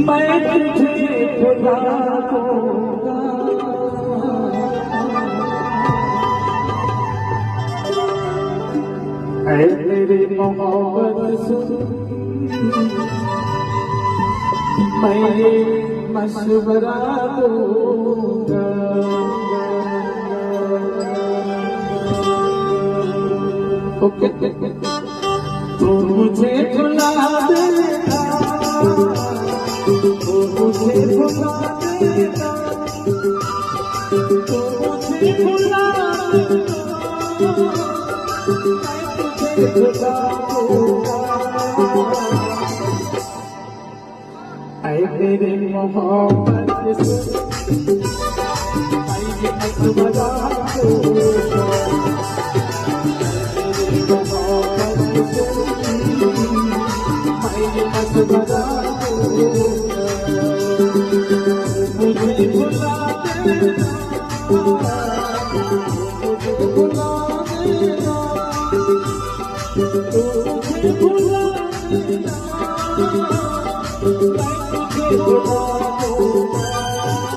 मैं तुझे भुला दूंगा। ऐ मेरी मोहब्बत सुन, मैं ये मशवरा दूंगा। तू मुझे भुला देगा, तू मुझे भुला देगा, तू मुझे भुला देगा, मैं तुझे भुला दूंगा। ऐ मेरी मोहब्बत सुन, मैं ये मशवरा दूंगा। मुझे भुला देना, मुझे भुला देना, मुझे भुला देना, मैं तुझे भुला दूंगा।